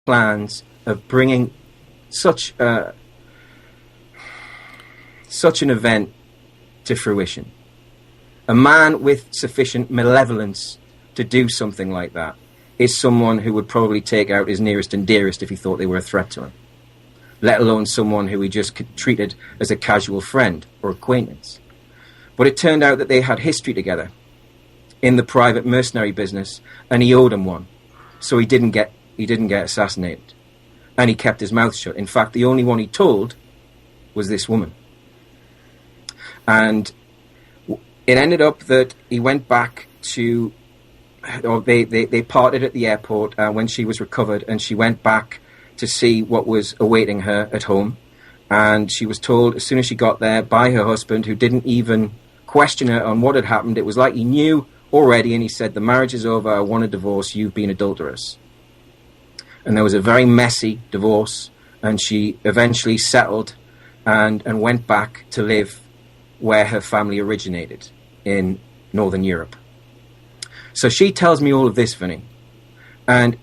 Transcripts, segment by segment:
plans of bringing such an event to fruition. A man with sufficient malevolence to do something like that is someone who would probably take out his nearest and dearest if he thought they were a threat to him, let alone someone who he just treated as a casual friend or acquaintance. But it turned out that they had history together in the private mercenary business, and he owed him one, so he didn't get assassinated, and he kept his mouth shut. In fact, the only one he told was this woman. And it ended up that he went back to, or they parted at the airport when she was recovered, and she went back to see what was awaiting her at home. And she was told as soon as she got there by her husband, who didn't even question her on what had happened. It was like he knew already, and he said, "The marriage is over, I want a divorce, you've been adulterous." And there was a very messy divorce, and she eventually settled and went back to live where her family originated, in Northern Europe. So she tells me all of this, Vinny. And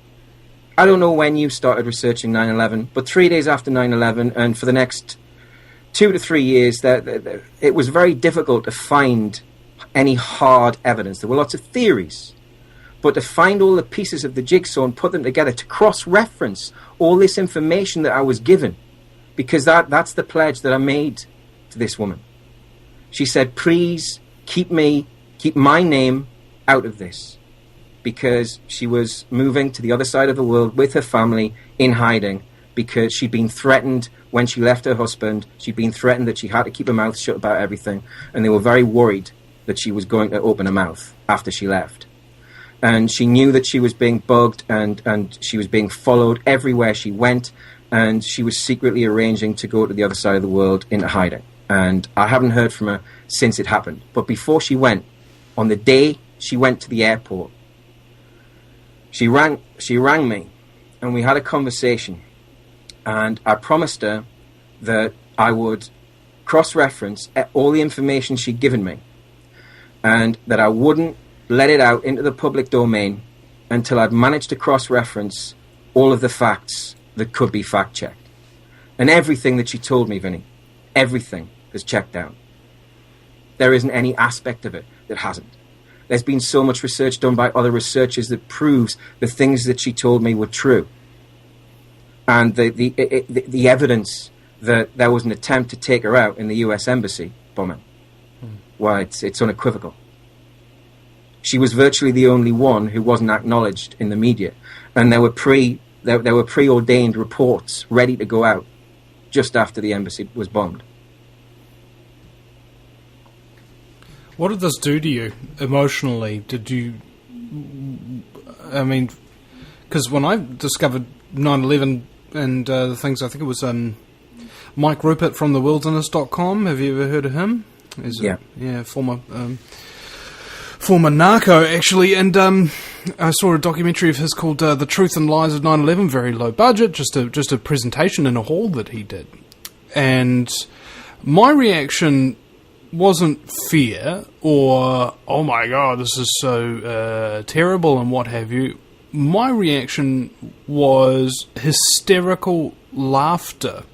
I don't know when you started researching 9/11, but 3 days after 9/11, and for the next 2 to 3 years, it was very difficult to find any hard evidence. There were lots of theories. But to find all the pieces of the jigsaw and put them together, to cross-reference all this information that I was given, because that's the pledge that I made to this woman. She said, "Please keep my name out of this," because she was moving to the other side of the world with her family in hiding, because she'd been threatened when she left her husband. She'd been threatened that she had to keep her mouth shut about everything, and they were very worried that she was going to open her mouth after she left. And she knew that she was being bugged and she was being followed everywhere she went, and she was secretly arranging to go to the other side of the world into hiding. And I haven't heard from her since it happened. But before she went, on the day she went to the airport, she rang me, and we had a conversation. And I promised her that I would cross-reference all the information she'd given me, and that I wouldn't let it out into the public domain until I'd managed to cross-reference all of the facts that could be fact-checked. And everything that she told me, Vinny, everything is checked out. There isn't any aspect of it that hasn't. There's been so much research done by other researchers that proves the things that she told me were true. And the evidence that there was an attempt to take her out in the US Embassy bombing, well, it's unequivocal. She was virtually the only one who wasn't acknowledged in the media. And there were preordained reports ready to go out just after the embassy was bombed. What did this do to you emotionally? Did you... I mean, because when I discovered 9/11 and the things, I think it was Mike Rupert from thewilderness.com. Have you ever heard of him? Yeah, former narco, actually, and I saw a documentary of his called The Truth and Lies of 9/11, very low budget, just a presentation in a hall that he did. And my reaction wasn't fear or, oh my God, this is so terrible and what have you. My reaction was hysterical laughter,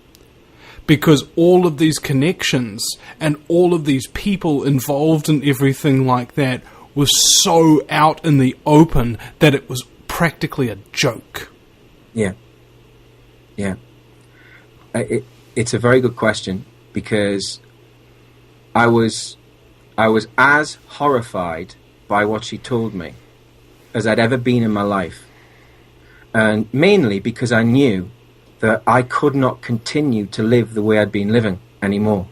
because all of these connections and all of these people involved in everything like that was so out in the open that it was practically a joke. Yeah. It's a very good question, because I was as horrified by what she told me as I'd ever been in my life. And mainly because I knew that I could not continue to live the way I'd been living anymore.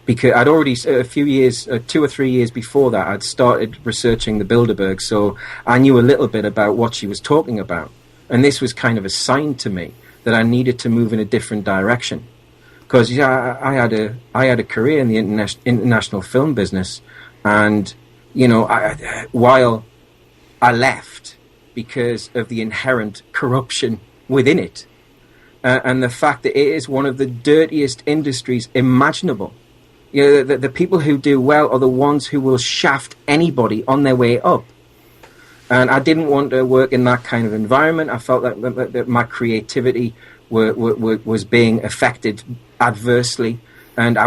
Because I'd already, 2 or 3 years before that, I'd started researching the Bilderberg, so I knew a little bit about what she was talking about. And this was kind of a sign to me that I needed to move in a different direction. Because I had a career in the international film business, and while I left because of the inherent corruption within it, and the fact that it is one of the dirtiest industries imaginable. The people who do well are the ones who will shaft anybody on their way up. And I didn't want to work in that kind of environment. I felt that my creativity was being affected adversely. And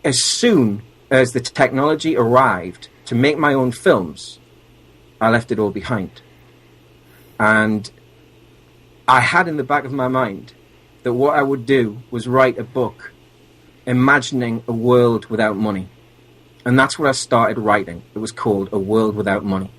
as soon as the technology arrived to make my own films, I left it all behind. And I had in the back of my mind that what I would do was write a book imagining a world without money. And that's what I started writing. It was called A World Without Money.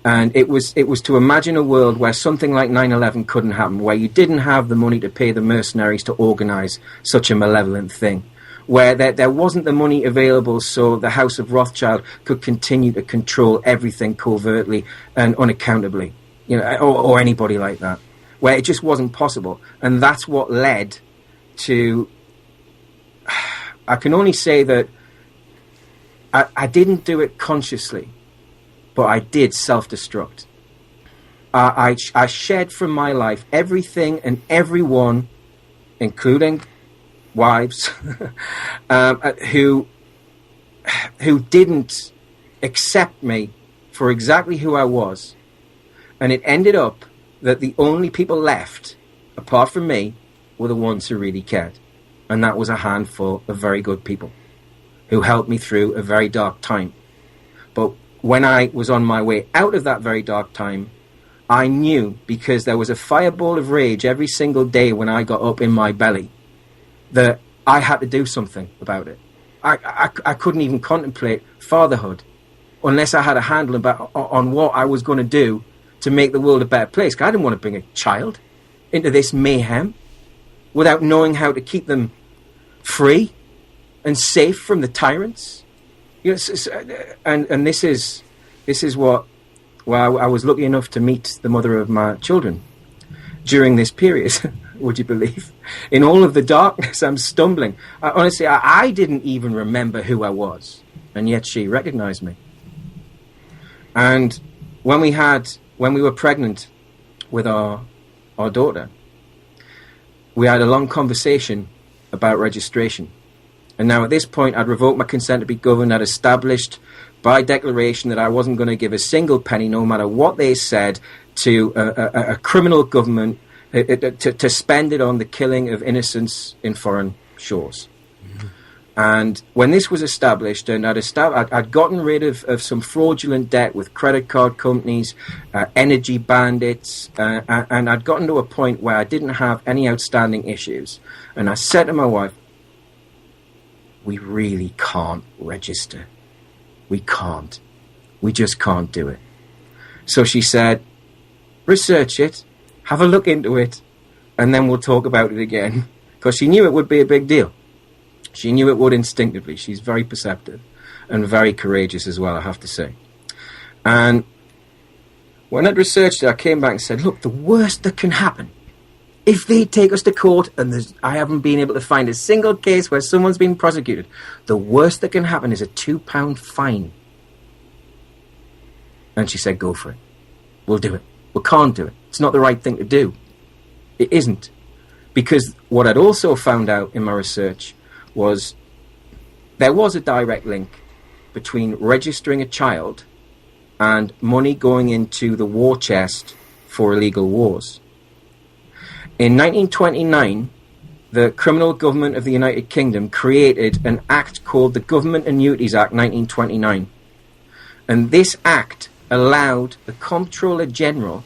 And it was to imagine a world where something like 9/11 couldn't happen, where you didn't have the money to pay the mercenaries to organize such a malevolent thing, where there wasn't the money available so the House of Rothschild could continue to control everything covertly and unaccountably, or anybody like that, where it just wasn't possible. And that's what led to, I can only say that I didn't do it consciously, but I did self-destruct. I shed from my life everything and everyone, including wives, who didn't accept me for exactly who I was. And it ended up that the only people left, apart from me, were the ones who really cared. And that was a handful of very good people who helped me through a very dark time. But when I was on my way out of that very dark time, I knew, because there was a fireball of rage every single day when I got up in my belly, that I had to do something about it. I couldn't even contemplate fatherhood unless I had a handle on what I was going to do to make the world a better place. 'Cause I didn't want to bring a child into this mayhem without knowing how to keep them free and safe from the tyrants. And this is what, well, I was lucky enough to meet the mother of my children during this period. Would you believe? In all of the darkness, I'm stumbling. Honestly, I didn't even remember who I was, and yet she recognized me. And when we were pregnant with our daughter, we had a long conversation about registration. And now at this point, I'd revoked my consent to be governed. I'd established by declaration that I wasn't going to give a single penny, no matter what they said, to a criminal government to spend it on the killing of innocents in foreign shores. Mm-hmm. And when this was established, and I'd gotten rid of some fraudulent debt with credit card companies, energy bandits, and I'd gotten to a point where I didn't have any outstanding issues. And I said to my wife, we really can't register. We can't. We just can't do it. So she said, research it, have a look into it, and then we'll talk about it again. Because she knew it would be a big deal. She knew it would instinctively. She's very perceptive and very courageous as well, I have to say. And when I'd researched it, I came back and said, look, the worst that can happen, if they take us to court and I haven't been able to find a single case where someone's been prosecuted, the worst that can happen is a £2 fine. And she said, go for it. We'll do it. We can't do it. It's not the right thing to do. It isn't. Because what I'd also found out in my research was there was a direct link between registering a child and money going into the war chest for illegal wars. In 1929, the criminal government of the United Kingdom created an act called the Government Annuities Act 1929. And this act allowed the Comptroller General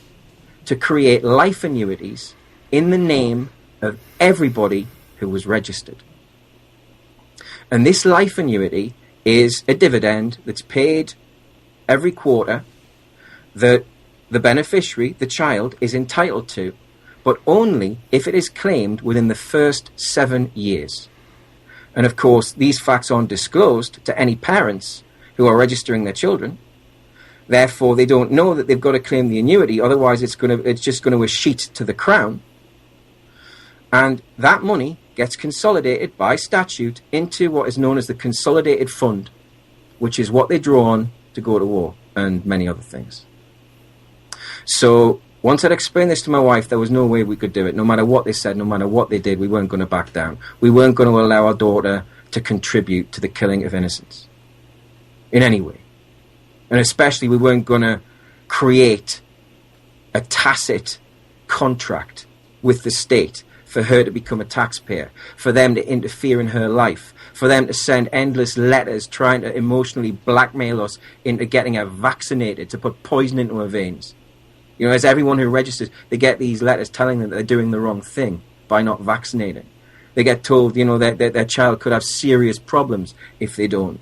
to create life annuities in the name of everybody who was registered. And this life annuity is a dividend that's paid every quarter that the beneficiary, the child, is entitled to, but only if it is claimed within the first 7 years. And of course, these facts aren't disclosed to any parents who are registering their children. Therefore, they don't know that they've got to claim the annuity, otherwise it's just going to escheat to the Crown. And that money gets consolidated by statute into what is known as the Consolidated Fund, which is what they draw on to go to war and many other things. So once I'd explained this to my wife, there was no way we could do it. No matter what they said, no matter what they did, we weren't going to back down. We weren't going to allow our daughter to contribute to the killing of innocents in any way. And especially we weren't going to create a tacit contract with the state for her to become a taxpayer, for them to interfere in her life, for them to send endless letters trying to emotionally blackmail us into getting her vaccinated, to put poison into her veins. You know, as everyone who registers, they get these letters telling them that they're doing the wrong thing by not vaccinating. They get told, you know, that their child could have serious problems if they don't.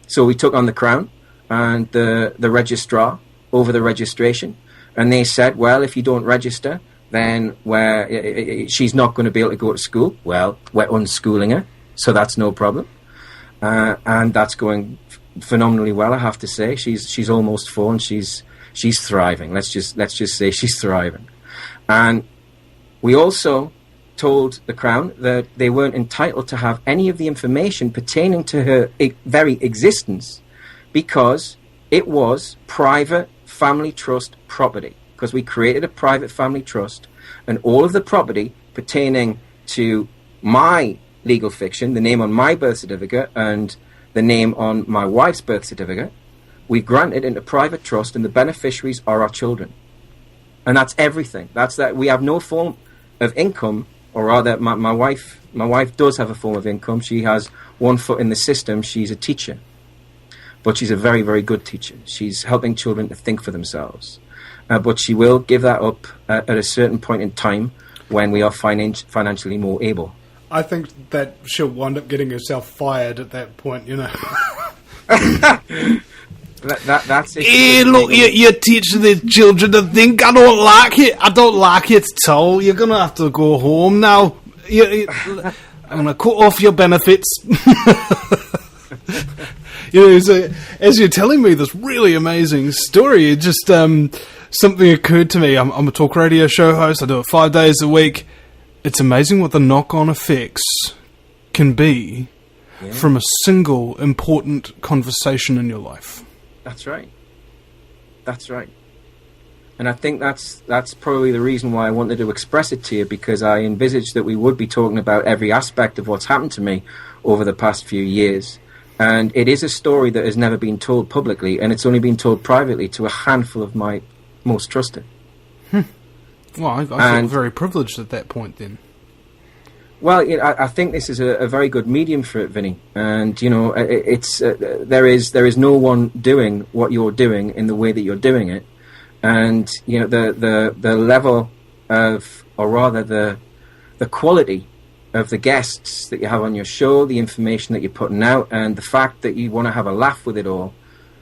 So we took on the Crown and the registrar over the registration, and they said, well, if you don't register, then she's not going to be able to go to school. Well, we're unschooling her, so that's no problem. And that's going phenomenally well, I have to say. She's almost 4 and she's thriving. Let's just say she's thriving. And we also told the Crown that they weren't entitled to have any of the information pertaining to her very existence because it was private family trust property. Because we created a private family trust, and all of the property pertaining to my legal fiction, the name on my birth certificate and the name on my wife's birth certificate, we granted into private trust, and the beneficiaries are our children. And that's everything. That's that. We have no form of income, or rather, my wife does have a form of income. She has one foot in the system. She's a teacher, but she's a very, very good teacher. She's helping children to think for themselves. But she will give that up at a certain point in time when we are financially more able. I think that she'll wind up getting herself fired at that point, you know. That's it. Hey, look, you teach the children to think. I don't like it. I don't like it at all. You're going to have to go home now. I'm going to cut off your benefits. You know, so, as you're telling me this really amazing story, it just... something occurred to me. I'm a talk radio show host. I do it 5 days a week. It's amazing what the knock-on effects can be from a single important conversation in your life. That's right. That's right. And I think that's probably the reason why I wanted to express it to you, because I envisaged that we would be talking about every aspect of what's happened to me over the past few years. And it is a story that has never been told publicly, and it's only been told privately to a handful of my most trusted. Well, I feel very privileged at that point then. Well, you know, I think this is a very good medium for it, Vinny. And, you know, it's there is no one doing what you're doing in the way that you're doing it. And, you know, the level of, or rather the quality of the guests that you have on your show, the information that you're putting out, and the fact that you want to have a laugh with it all,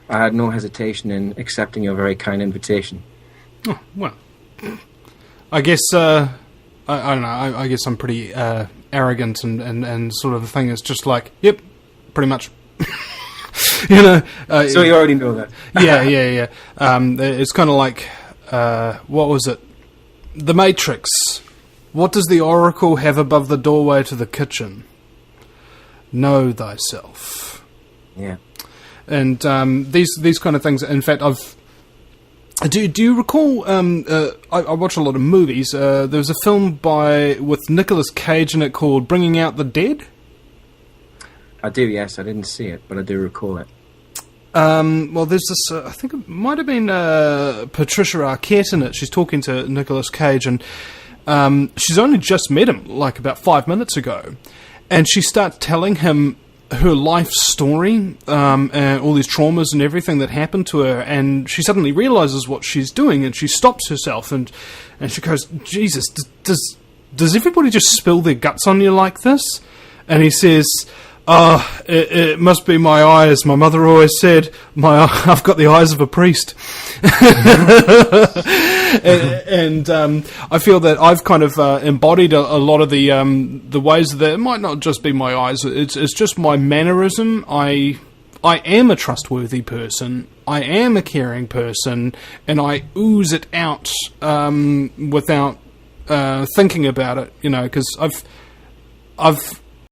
I had no hesitation in accepting your very kind invitation. Oh, well, I guess I don't know. I guess I'm pretty arrogant and sort of the thing is just like, yep, pretty much. You know. So you already know that. Yeah. It's kind of like what was it? The Matrix. What does the Oracle have above the doorway to the kitchen? Know thyself. Yeah. And these kind of things. In fact, do you recall? I watch a lot of movies. There was a film with Nicolas Cage in it called "Bringing Out the Dead." I do. Yes, I didn't see it, but I do recall it. Well, there's this. I think it might have been Patricia Arquette in it. She's talking to Nicolas Cage, and she's only just met him, like about 5 minutes ago, and she starts telling him her life story, and all these traumas and everything that happened to her, and she suddenly realizes what she's doing, and she stops herself, and she goes, "Jesus, does everybody just spill their guts on you like this?" And he says, "Oh, it must be my eyes. My mother always said, I've got the eyes of a priest." and I feel that I've kind of embodied a lot of the ways that it might not just be my eyes. It's just my mannerism. I am a trustworthy person. I am a caring person, and I ooze it out without thinking about it. You know, because I've